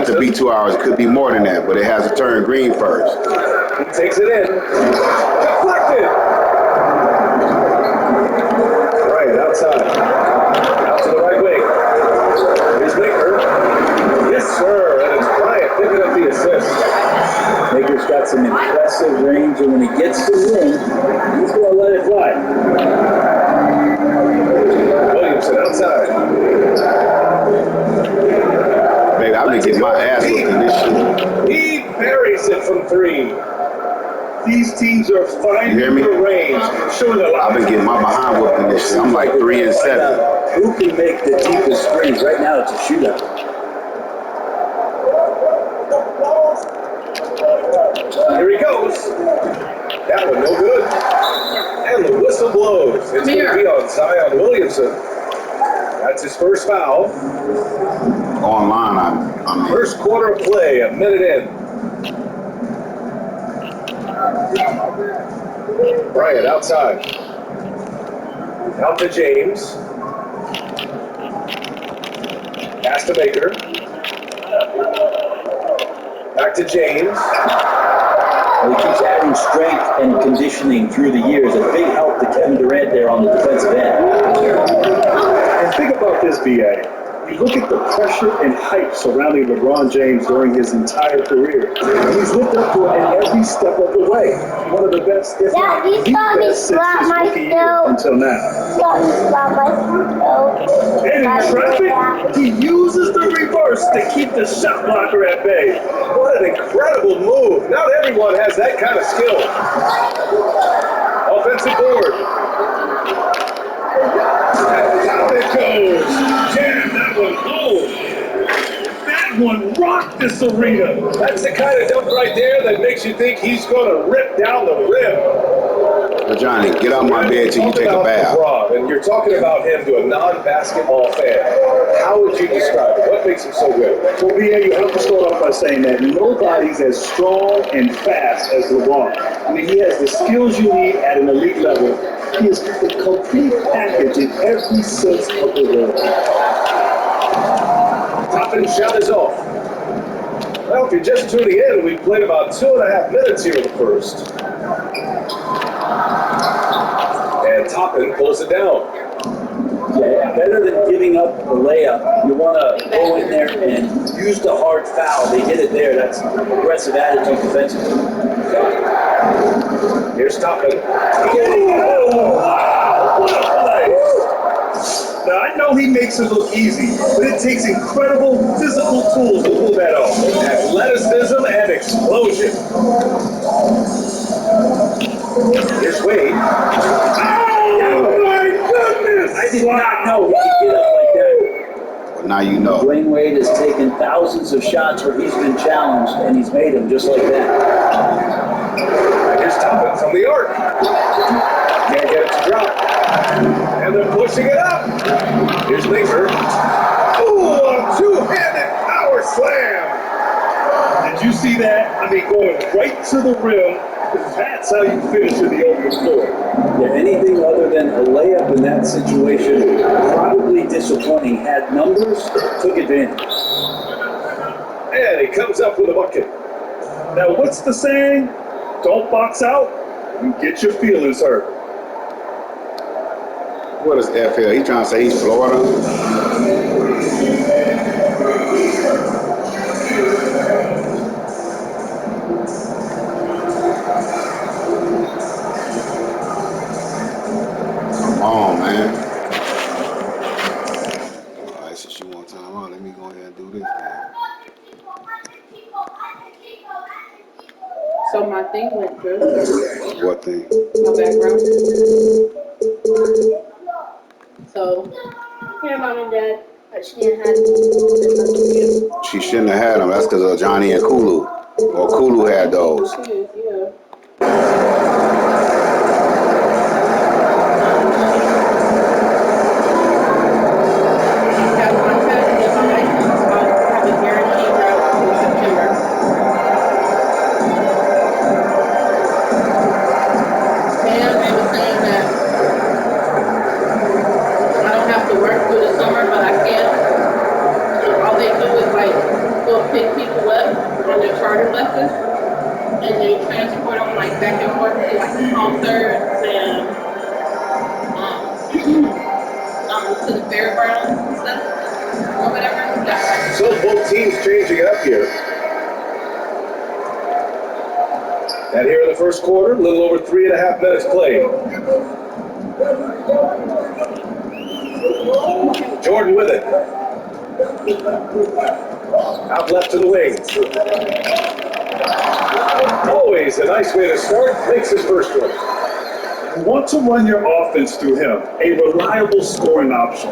to be 2 hours. It could be more than that, but it has to turn green first. He takes it in. Deflected. Right, outside. Out to the right wing. Here's Baker. Yes, sir. And it's Bryant picking up the assist. Baker's got some impressive range, and when he gets the ring, he's going to let it fly. Williamson outside. Man, I've been getting my ass whooped in this shit. He buries it from three. These teams are finding the range, showing a lot. I've been getting my behind whooped in this shit. I'm like 3 and 7. Who can make the deepest screens? Right now, it's a shootout. Here he goes. That one no good. And the whistle blows. It's going to be on Zion Williamson. That's his first foul. Online, I'm First quarter of play, a minute in. Bryant outside. Out to James. Pass to Baker. Back to James. He keeps adding strength and conditioning through the years. A big help to Kevin Durant there on the defensive end. And think about this, B.A. You look at the pressure and hype surrounding LeBron James during his entire career. He's lived up to it in every step of the way. One of the best, if not the best, since his rookie year until now. And in traffic, he uses the reverse to keep the shot blocker at bay. What an incredible move. Not everyone has that kind of skill. Offensive board. And down it goes. Jam that one home. That one rocked this arena. That's the kind of dunk right there that makes you think he's going to rip down the rim. Well, Johnny, get out my bed till you take a bath. LeBron, and you're talking about him to a non-basketball fan. How would you describe it? What makes him so good? Well, B.A., you have to start off by saying that nobody's as strong and fast as LeBron. I mean, he has the skills you need at an elite level. He is the complete package in every sense of the word. Toppin shot is off. Well, if you're just tuning in, we've played about 2.5 minutes here in the first. And Toppin pulls it down. Yeah, better than giving up the layup. You want to go in there and use the hard foul. They hit it there. That's aggressive attitude defensively. Here's Toppin. Oh, wow, what a play. Now, I know he makes it look easy, but it takes incredible physical tools to pull that off. Athleticism and explosion. Here's Wade. Oh, my goodness! I did not know he could get up like that. But now you know. Dwayne Wade has taken thousands of shots where he's been challenged, and he's made them just like that. Here's Toppin from the arc. Can't get it to drop. And they're pushing it up. Here's Baker. Ooh, a two-handed power slam. Did you see that? I mean, going right to the rim. That's how you finish in the open floor. Yeah, anything other than a layup in that situation, probably disappointing. Had numbers, took advantage. And he comes up with a bucket. Now, what's the saying? Don't box out, you get your feelings hurt. What is FL? He trying to say he's Florida? Come on, man. All right, since you want time out, let me go ahead and do this, man. So my thing went through. What thing? My background. So, here, Mom and Dad, she had. She shouldn't have had them. That's because of Johnny and Kulu. Or Kulu had those. Yeah. Pick people like small thirds and to the fairgrounds and stuff or whatever. So both teams changing it up here. And here in the first quarter, a little over 3.5 minutes played. Jordan with it. Out left to the wings. Always a nice way to start. Makes his first one. You want to run your offense through him, a reliable scoring option.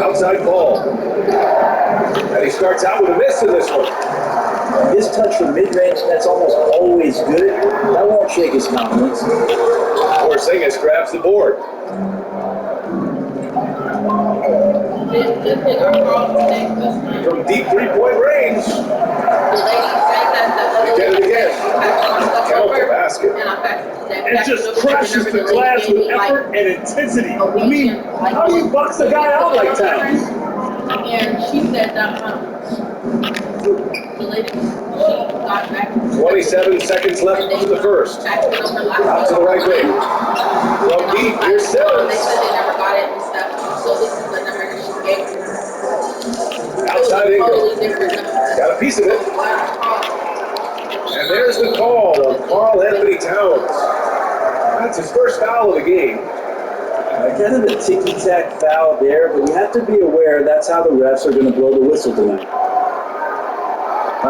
Outside ball. And he starts out with a miss in this one. His touch from mid-range, that's almost always good. That won't shake his confidence. Porzingis grabs the board. From deep three-point range. Get it again. Count the basket. And just crashes the glass with effort and intensity. I mean, how do you box a guy out like that? And she said that the lady, she got back. 27 seconds left in the first. Out to the right wing. From deep, here's Simmons. They said they never got it and stuff. So this is the number that she gave me. Outside Ingram. Totally different number. Got a piece of it. And there's the call on Karl Anthony Towns. That's his first foul of the game. Kind of a ticky-tack foul there, but you have to be aware that's how the refs are going to blow the whistle tonight.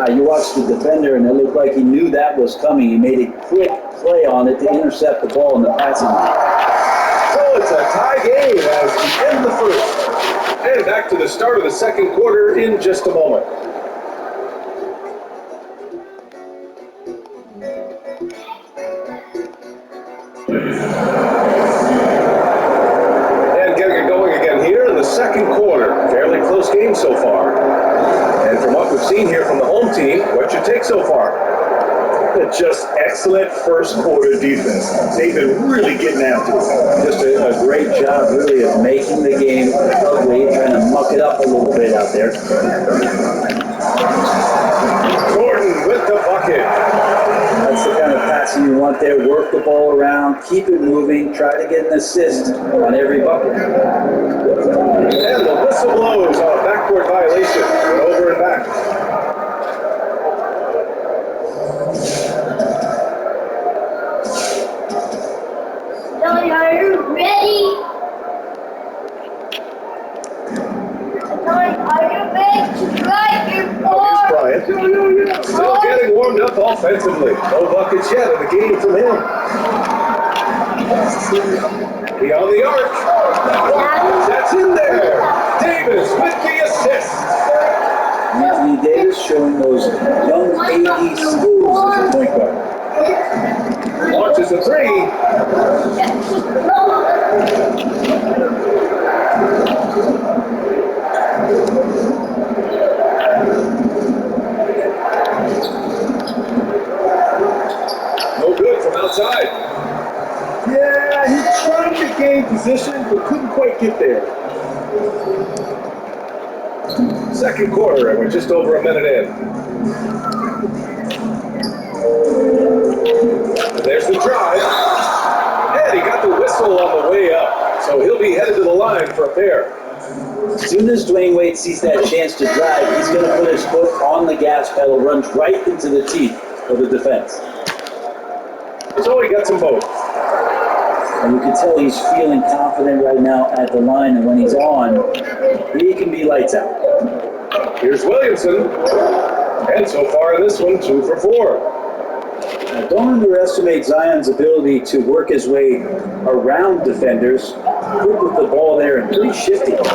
You watched the defender, and it looked like he knew that was coming. He made a quick play on it to intercept the ball in the passing lane. So it's a tie game as we end the first. And back to the start of the second quarter in just a moment. And getting it going again here in the second quarter. Fairly close game so far. And from what we've seen here from the home team, what's your take so far? Just excellent first quarter defense. They've been really getting after it. Just a great job, really, of making the game ugly, trying to muck it up a little bit out there. Jordan with the bucket. That's the kind of passing you want there. Work the ball around, keep it moving, try to get an assist on every bucket. And the whistle blows on a backcourt violation. Over and back. Johnny, are you ready? Johnny, are you ready to drive your Here's Bryant. Still getting warmed up offensively. No buckets yet in the game from him. Beyond the arc. That's in there. Davis with the assist. Anthony Davis showing those young AD skills as a point guard. Launches a three. No good from outside. Yeah, he tried to gain position, but couldn't quite get there. Second quarter, and we're just over a minute in. There's the drive. And he got the whistle on the way up. So he'll be headed to the line for a pair. As soon as Dwayne Wade sees that chance to drive, he's going to put his foot on the gas pedal, runs right into the teeth of the defense. So he got some both. And you can tell he's feeling confident right now at the line, and when he's on, he can be lights out. Here's Williamson. And so far in this one, 2 for 4. Now, don't underestimate Zion's ability to work his way around defenders. Quick with the ball there and pretty shifty. And the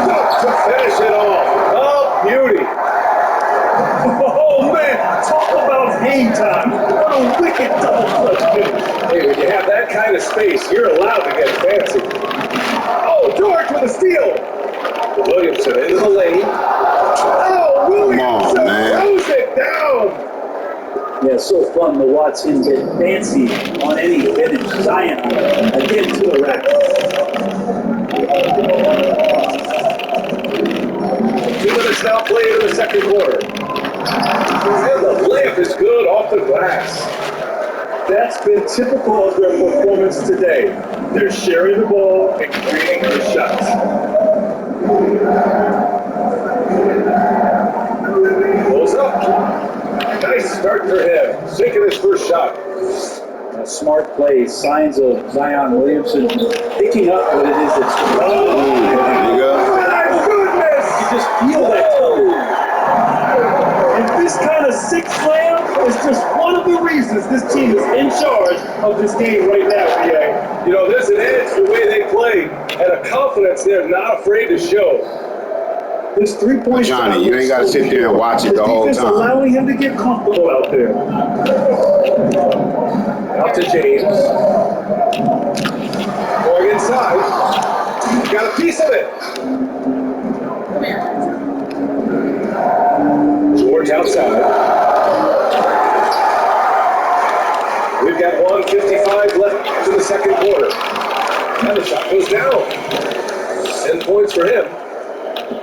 dunk to finish it off. Oh, beauty. Oh man, talk about game time. What a wicked double clutch finish. Hey, when you have that kind of space, you're allowed to get fancy. Oh, George with a steal. Williamson into the lane. Oh, Williamson throws it down. Yeah, so fun to watch him get fancy on any finish. Zion again to the rack. 2 minutes now played in the second quarter. And the layup is good off the glass. That's been typical of their performance today. They're sharing the ball and creating the shots. Goes up. Nice start for him. Sinking his first shot. A smart play, signs of Zion Williamson picking up what it is that's There you go. My goodness! You just feel that tone. And this kind of six slam is just one of the reasons this team is in charge of this game right now, BA. You know, there's an edge to the way they play and a confidence they're not afraid to show. This 3-point Johnny, you ain't got to sit there and watch it the whole defense time. allowing him to get comfortable out there. Out to James. Going inside. Got a piece of it. George outside. We've got 1:55 left to the second quarter. And the shot goes down. 10 points for him.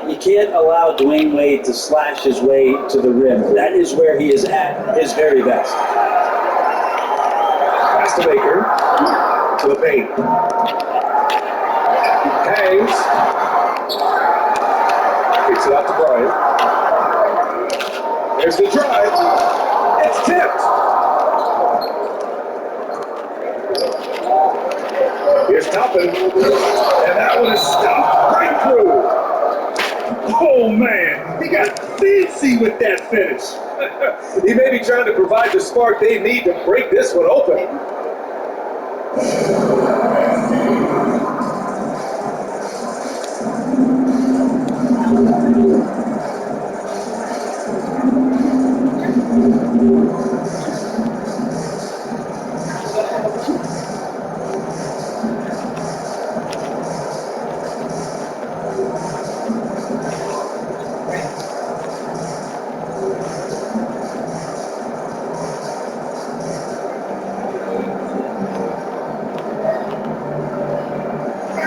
You can't allow Dwayne Wade to slash his way to the rim. That is where he is at his very best. Pass to Baker. To the paint. Hangs. Kicks it out to Bryant. There's the drive. It's tipped. Here's Toppin. And that one is stopped right through. Oh man, he got fancy with that finish. He may be trying to provide the spark they need to break this one open.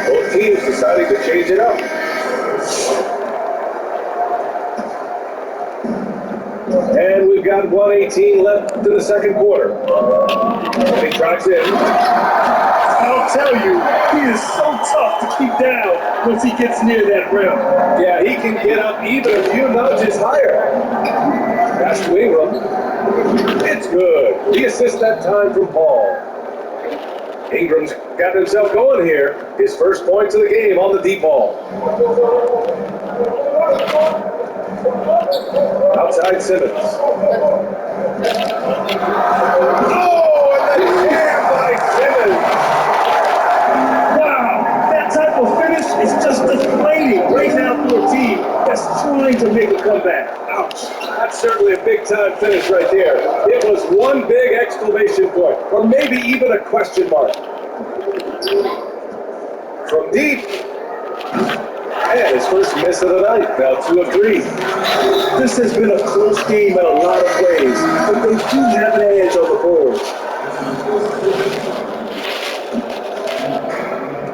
Both teams deciding to change it up. And we've got 1:18 left in the second quarter. He drives in. I'll tell you, he is so tough to keep down once he gets near that rim. Yeah, he can get up even a few notches higher. Pass to Ingram. It's good. The assist that time from Paul. Ingram's got himself going here. His first points of the game on the deep ball. Outside Simmons. Oh, and the jam by Simmons. Wow, that type of finish is just deflating right now for a team that's trying to make a comeback. Ouch. That's certainly a big-time finish right there. It was one big exclamation point, or maybe even a question mark. From deep. And his first miss of the night, now 2 of 3. This has been a close game in a lot of ways, but they do have an edge on the board.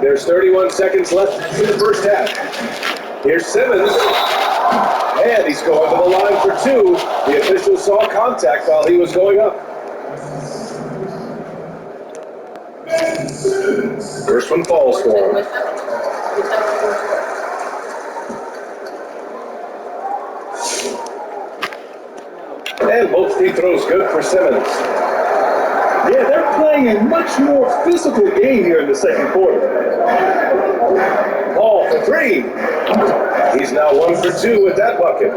There's 31 seconds left in the first half. Here's Simmons. And he's going to the line for 2. The official saw contact while he was going up. First one falls for him. And both free throws good for Simmons. Yeah, they're playing a much more physical game here in the second quarter. Ball for 3. He's now 1 for 2 with that bucket.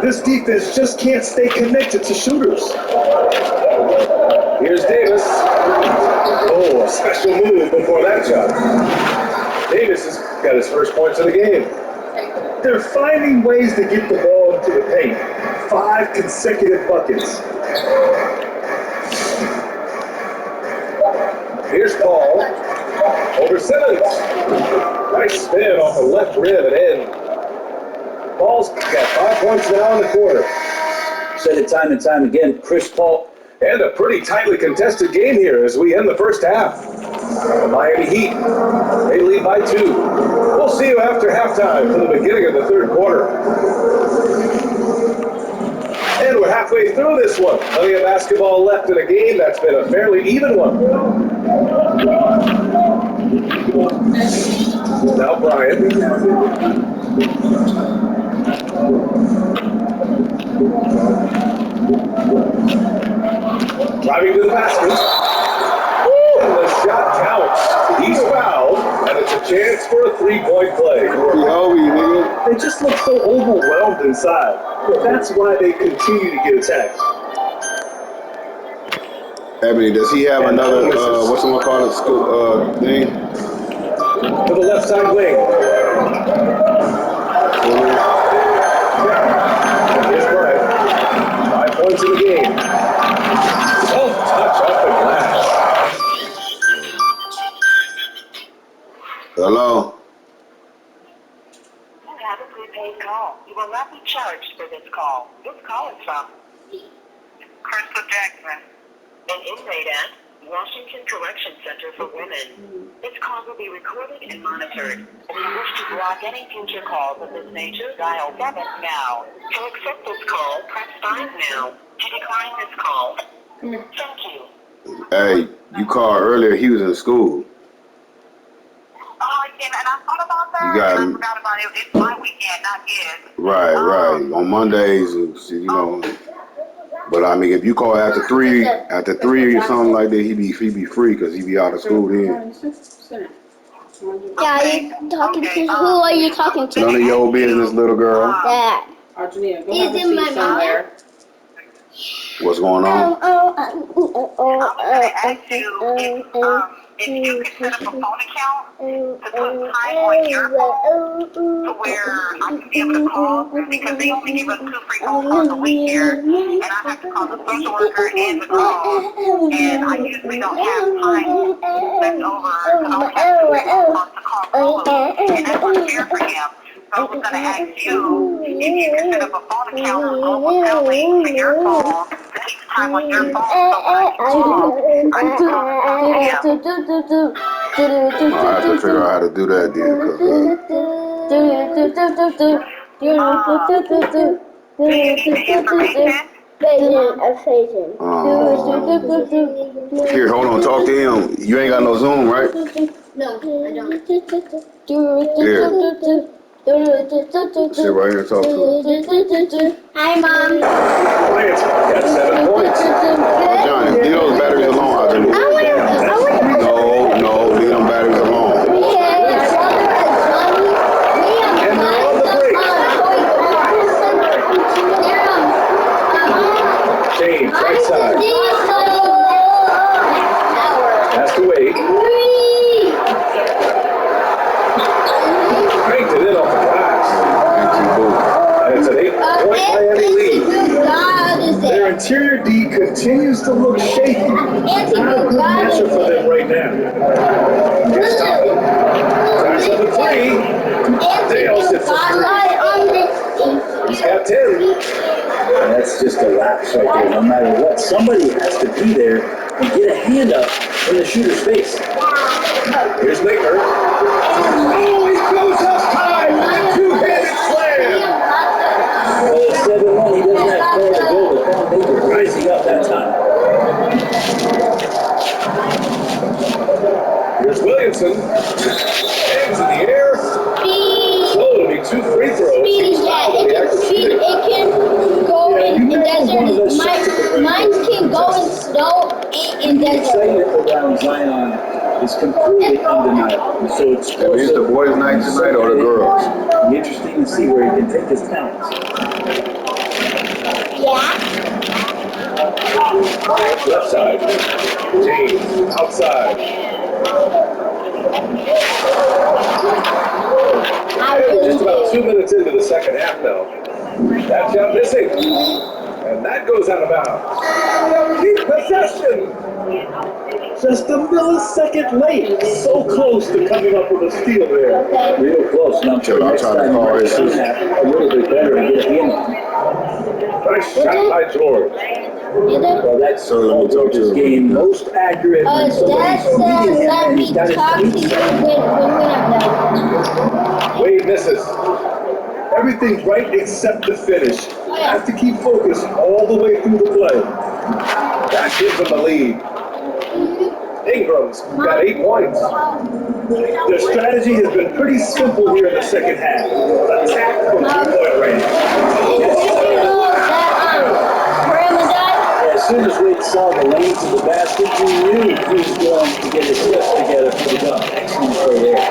This defense just can't stay connected to shooters. Here's Davis. Oh, a special move before that shot. Davis has got his first points of the game. They're finding ways to get the ball into the paint. 5 consecutive buckets. Here's Paul. Over Simmons. Nice spin off the left rim and in. Paul's got 5 points now in the quarter. Said it time and time again, Chris Paul. And a pretty tightly contested game here as we end the first half. The Miami Heat, they lead by 2. We'll see you after halftime for the beginning of the third quarter. And we're halfway through this one. Plenty of basketball left in a game that's been a fairly even one. Now Bryant. Driving to the basket. And the shot counts. He's fouled, and it's a chance for a three-point play. They just look so overwhelmed inside. But that's why they continue to get attacked. Ebony, does he have another, what's it called, school, thing? To the left side wing. Here's Bryant. 5 points in the game. Oh, touch off the glass. Hello? You have a prepaid call. You will not be charged for this call. This call is from Crystal Jackson, an inmate at Washington Correction Center for Women. This call will be recorded and monitored. If you wish to block any future calls of this nature, dial 7 now. To accept this call, press 5 now. To decline this call, thank you. Hey, you called earlier, he was in school. And I thought about that, You got and I him. forgot about it. It's my weekend, not his. Right. On Mondays, you know. But I mean, if you call after three or something like that, he be free because he be out of school then. Yeah, you talking to who are you talking to? None of your business, little girl. Dad. He's in my mouth. What's going on? I was going to ask you if you could set up a phone account to put time on your phone to where I can be able to call, because they only give us 2 free phone calls a week here, and I have to call the social worker and the call, and I usually don't have time left over, so I only have 2 free phone calls to call Lulu, and that's unfair for him. So I was going to ask you if you could set up a phone account with global selling to your phone to keep time on your phone, so when I can call, I can call him. I have to figure out how to do that then. Do you need the information? Here, hold on, talk to him. You ain't got no Zoom, right? No, I don't. Here. Sit right here and talk to him. Hi, Mom. Bryant got 7 points. Johnny, leave those batteries alone out there. No, leave them batteries alone. And they're on the break. James, right side. Has to wait. Cranked it in off the glass. And it's an 8-point Miami lead. Their interior D continues to look shaky. Not a good matchup for them right now. Here's Toppin. Tries on the 3. Dale sits for 3. He's got 10. That's just a lapse right there. No matter what, somebody has to be there and get a hand up in the shooter's face. Here's Maker. Oh, he goes up high with a 2-handed slam. Well, it's 7-1. He doesn't have far to go, but Paul Baker rising up that time. Here's Williamson. Hands in the air. So it'll be 2 free throws. It can go in desert. Mine can go in snow in The desert. excitement around Zion is completely undeniable. So it's Is the boys' night tonight or the girls? interesting to see where he can take his talents. Yeah. Left side. James outside. Just about 2 minutes into the second half now. That shot missing. And that goes out of bounds. Keep possession. Just a millisecond late. So close to coming up with a steal there. Real close. Now, Chill, I'm trying to call his sister. a little bit better to get a hand on. Nice shot by George. Well, that's So let me talk to George's him. game most accurate when Dad somebody's said beating him let and me he's got his talk to feet you set. when I'm done. Wade misses. Everything right except the finish. You have to keep focused all the way through the play. That gives them the lead. Ingram's got 8 points. Their strategy has been pretty simple here in the second half. Attack from 3-point range. As soon as Wade saw the lane to the basket, he knew he was going to get his steps together for the dunk. Excellent play there.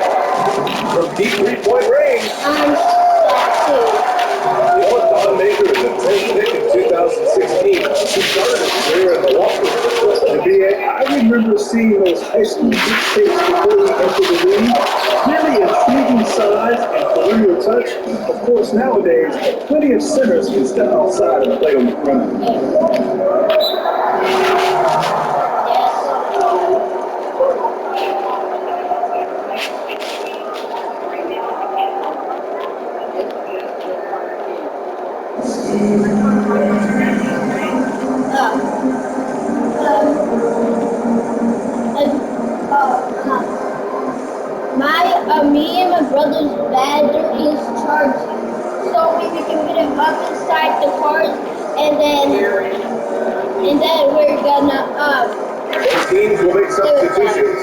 From deep 3-point range. The Don Maker is the 10th pick in 2016. He started his career in Milwaukee. I remember seeing those high school mixtapes before he entered the league. Really intriguing size and career touch. Of course, nowadays, plenty of centers can step outside and play on the perimeter. Me and my brother's battery is charging, so we can get it up inside the cars, and then we're gonna Both teams will make substitutions.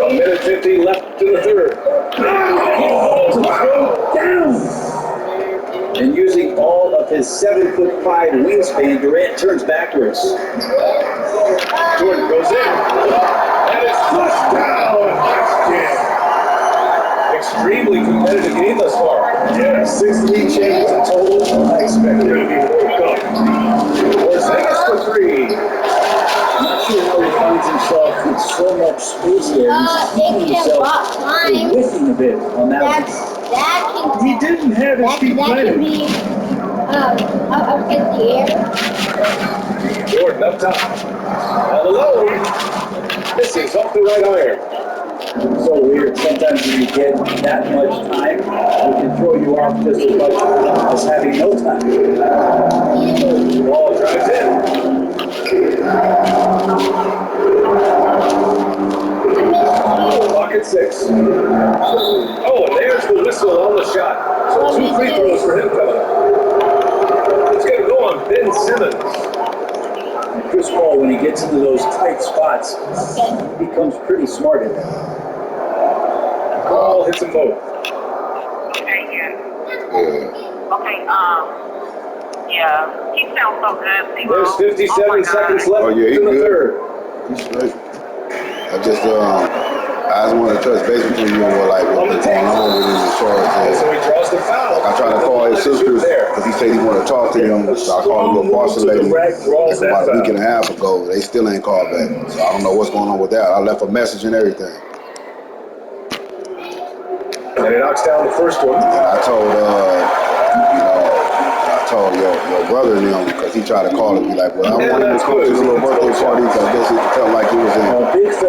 A minute 15 left in the third. Down! And using all of his 7'5" wingspan, Durant turns backwards. Jordan goes in. And it's flushed down. Extremely competitive game thus far. Yeah, 6 league changes in total. I expect there to be more come. Porzingis for 3. I'm not sure how he finds himself with so much space there. He's keeping himself whiffing a bit on that one. He didn't have his feet that planted. can be up in the air. Jordan up top. Down the low. Misses off the right iron. So weird. Sometimes when you get that much time, it can throw you off just as much as having no time. Ball drives in. Clock at 6. Oh, and there's the whistle on the shot. So 2 free throws for him coming up. It's going to go on Ben Simmons. And Chris Paul, when he gets into those tight spots, he becomes pretty smart in there. Ball hits them both. Okay, yeah, he sounds so good. There's 57 seconds left in the third. He's straight. I just wanted to touch base with you on what's going on with his charge. So he draws the foul. I tried to call his sisters because he said he wanted to talk to them. So I called a little Boston lady about a week and a half ago. They still ain't called back. So I don't know what's going on with that. I left a message and everything. And he knocks down the first one. And I told your brother and them, because he tried to call and be like, well, I wanted to come to the little birthday party because I guess it felt like it was an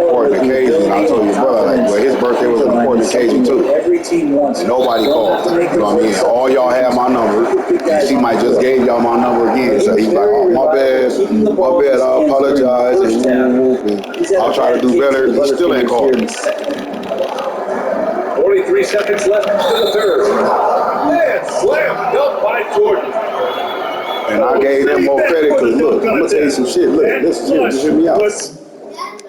important occasion. And I told your brother, well, his birthday was an important occasion too. Every team wants And nobody called. You know what I mean? All y'all have my number. And she might just gave y'all my number again. So he's like, oh, my bad, I apologize. And I'll try to do better. He still ain't called. 43 seconds left in the third. And slam dunk by Jordan. And I gave them more credit because look, I'm gonna tell you some shit. Look, listen, just hear me out.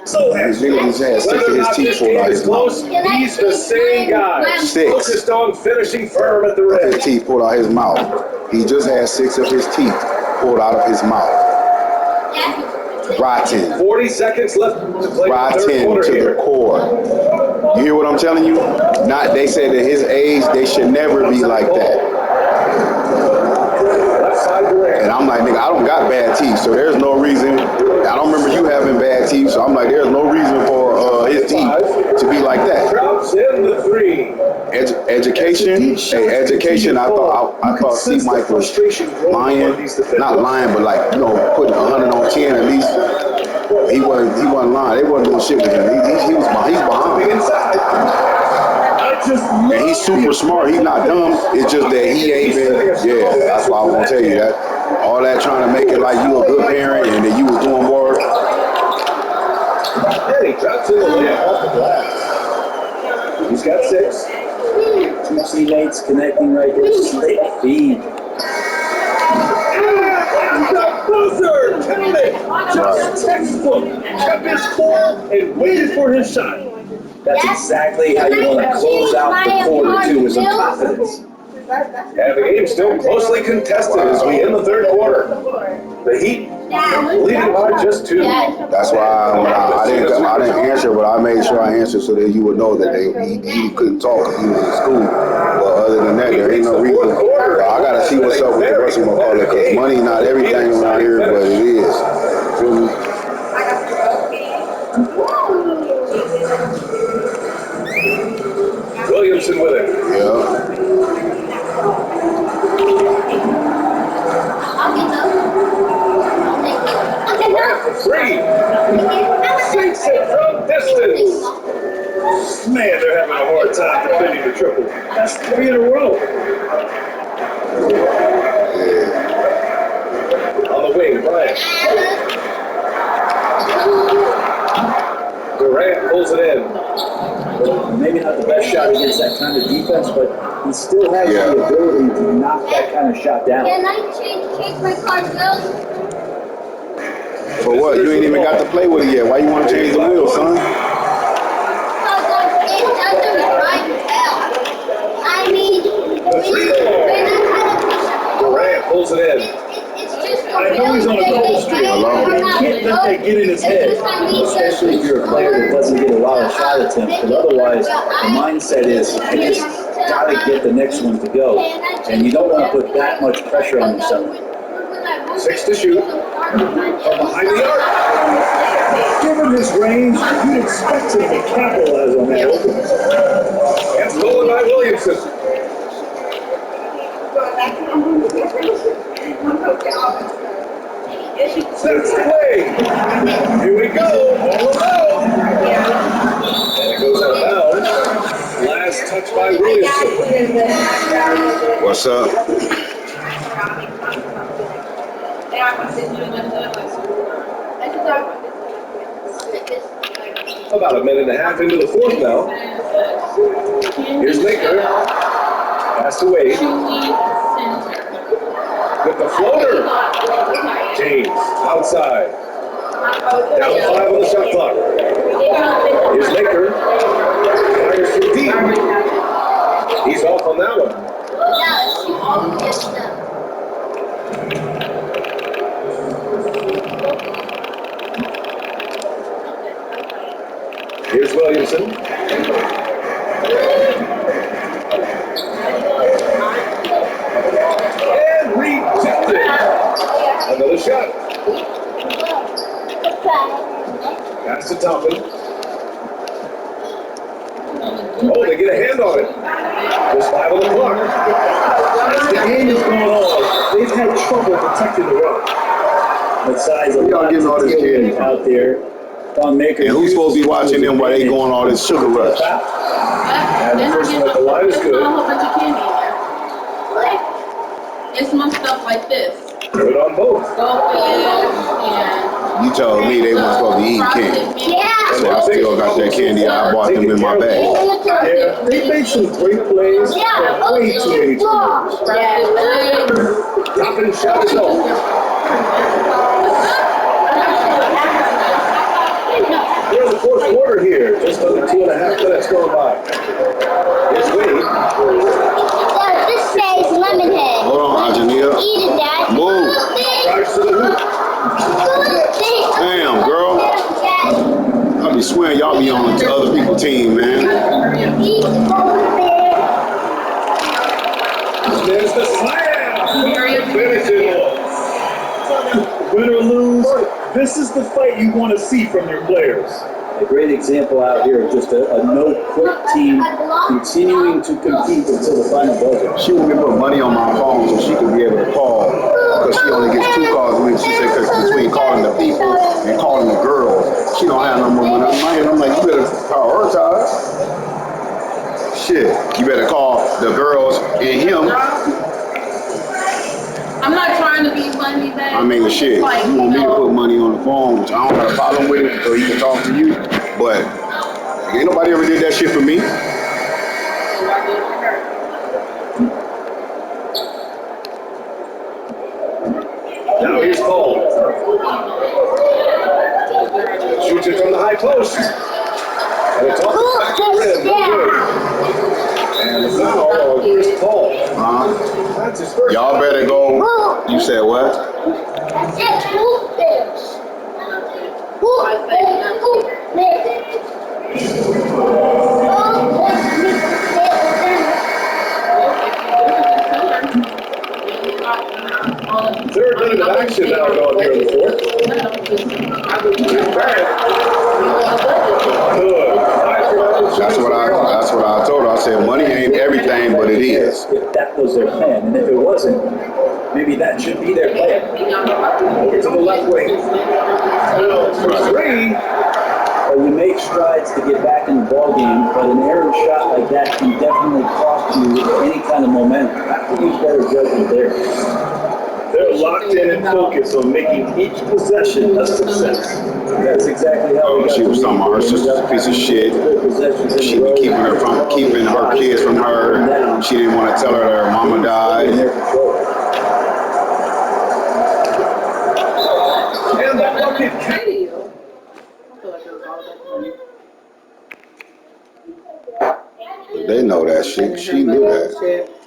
So This nigga just had 6 of his teeth pulled out his mouth. He's the same guy. 6 Focused on finishing firm at the of rim. his teeth pulled out his mouth. He just had 6 of his teeth pulled out of his mouth. Rotten. 40 seconds left to play. Rotten The third quarter to here. the core. You hear what I'm telling you? They said at his age, they should never be like that. Left side Durant. And I'm like, nigga, I don't got bad teeth, so there's no reason. I don't remember you having bad teeth, so I'm like, there's no reason for his teeth to be like that. Drops in the 3. Education. I thought C. Mike was lying, not lying, but putting 100 on 10 at least. He wasn't lying. They wasn't doing shit with him. He's behind. And he's super smart. He's not dumb. It's just that he ain't been. Yeah, that's why I'm gonna tell you that. All that trying to make it like you a good parent and that you was doing more. And he drops in the layup off the glass. He's got 6. Two teammates connecting right there. Slick feed. Buzzer! Just textbook. Kept his cool and waited for his shot. That's exactly how you want to close out the quarter two with some confidence. And the game's still closely contested as we end the third quarter. The Heat leading by just 2. That's why when I didn't answer, but I made sure I answered so that you would know that he couldn't talk if he was in school. But other than that, there ain't no reason. I gotta see what's up with the rest of my caller because money not everything around here, but it is. Feel me? Williamson with it. Yeah. For 3. Sinks it from distance. Man, they're having a hard time defending the triple. That's 3 in a row. On the wing, Bryant. Durant pulls it in. Maybe not the best shot against that kind of defense, but he still has the ability to knock that kind of shot down. Can I change my card, Will? For what? You ain't even got to play with it yet. Why you want to change the wheel, son? Because it doesn't ride well. I mean, Durant pulls it in. it's just a I know he's on a cold streak. You can't let that get in his head. Especially if you're a player that doesn't get a lot of shot attempts, because otherwise the mindset is, I just gotta get the next one to go. And you don't want to put that much pressure on yourself. 6 to shoot. From behind the arc. Given his range, you'd expect him to capitalize on that openness. And stolen by Williamson. Sets the play. Here we go. All alone. And it goes out of bounds. Last touch by Williamson. What's up? About a minute and a half into the fourth now. Here's Laker. Pass to Wade. With the floater. James outside. Down 5 on the shot clock. Here's Laker. Fires from deep. He's off on that one. Here's Williamson. And rejected. Another shot. Pass to Toppin. Oh, they get a hand on it. Just 5 on the clock. As the game has gone on, they've had trouble protecting the rock. What size of Y'all getting all this candy out there. And who's supposed to be watching them while they going all this sugar rush? And the first one at the line is good. A whole bunch of candy in there. It's some stuff like this. Good on both. Goldfish and You told me they weren't supposed to eat candy. Yeah. So I still got that candy. I bought them in my bag. Yeah, they made some great plays, but way too many turnovers. Dropping shot is off. We're in the fourth quarter here. Just under 2.5 minutes going by. Here's Wade. This says lemon head. Hold on, Ajania. Eat it, Dad. Move. Drives to the hoop. Damn, girl. I'll be swearing y'all be on the other people's team, man. There's the slam. Finish it off. Win or lose, this is the fight you want to see from your players. A great example out here of just a no-quit team continuing to compete until the final buzzer. She want me to put money on my phone so she can be able to call because she only gets 2 calls a week. She said because between calling the people and calling the girls, she don't have no more money. I'm like, you better prioritize. Shit, you better call the girls and him. I'm not trying to be funny, babe. I mean, shit, Like, you want me to put money on the phone, which I don't have a problem with it, so he can talk to you, but ain't nobody ever did that shit for me. is called. Shoots it from the high post. And it's off the back of the rim. Good. And the foul on Chris Paul. That's his first. Y'all better go. You said what? I said hoop this. Hoop this. Third minute of action now going here in the fourth. That's what I told her. I said money ain't everything, but it is. If that was their plan, and if it wasn't, maybe that should be their plan. Over to the left wing. For three. Or you make strides to get back in the ballgame, but an errant shot like that can definitely cost you any kind of momentum. You have to use better judgment there. They're locked in and focused on making each possession a success. That's exactly how we got She was talking about her sister's a piece of shit. She be keeping her kids from her. She didn't want to tell her that her mama died. And that bucket. Radio. I feel like it was all that money. They know that shit. She knew that.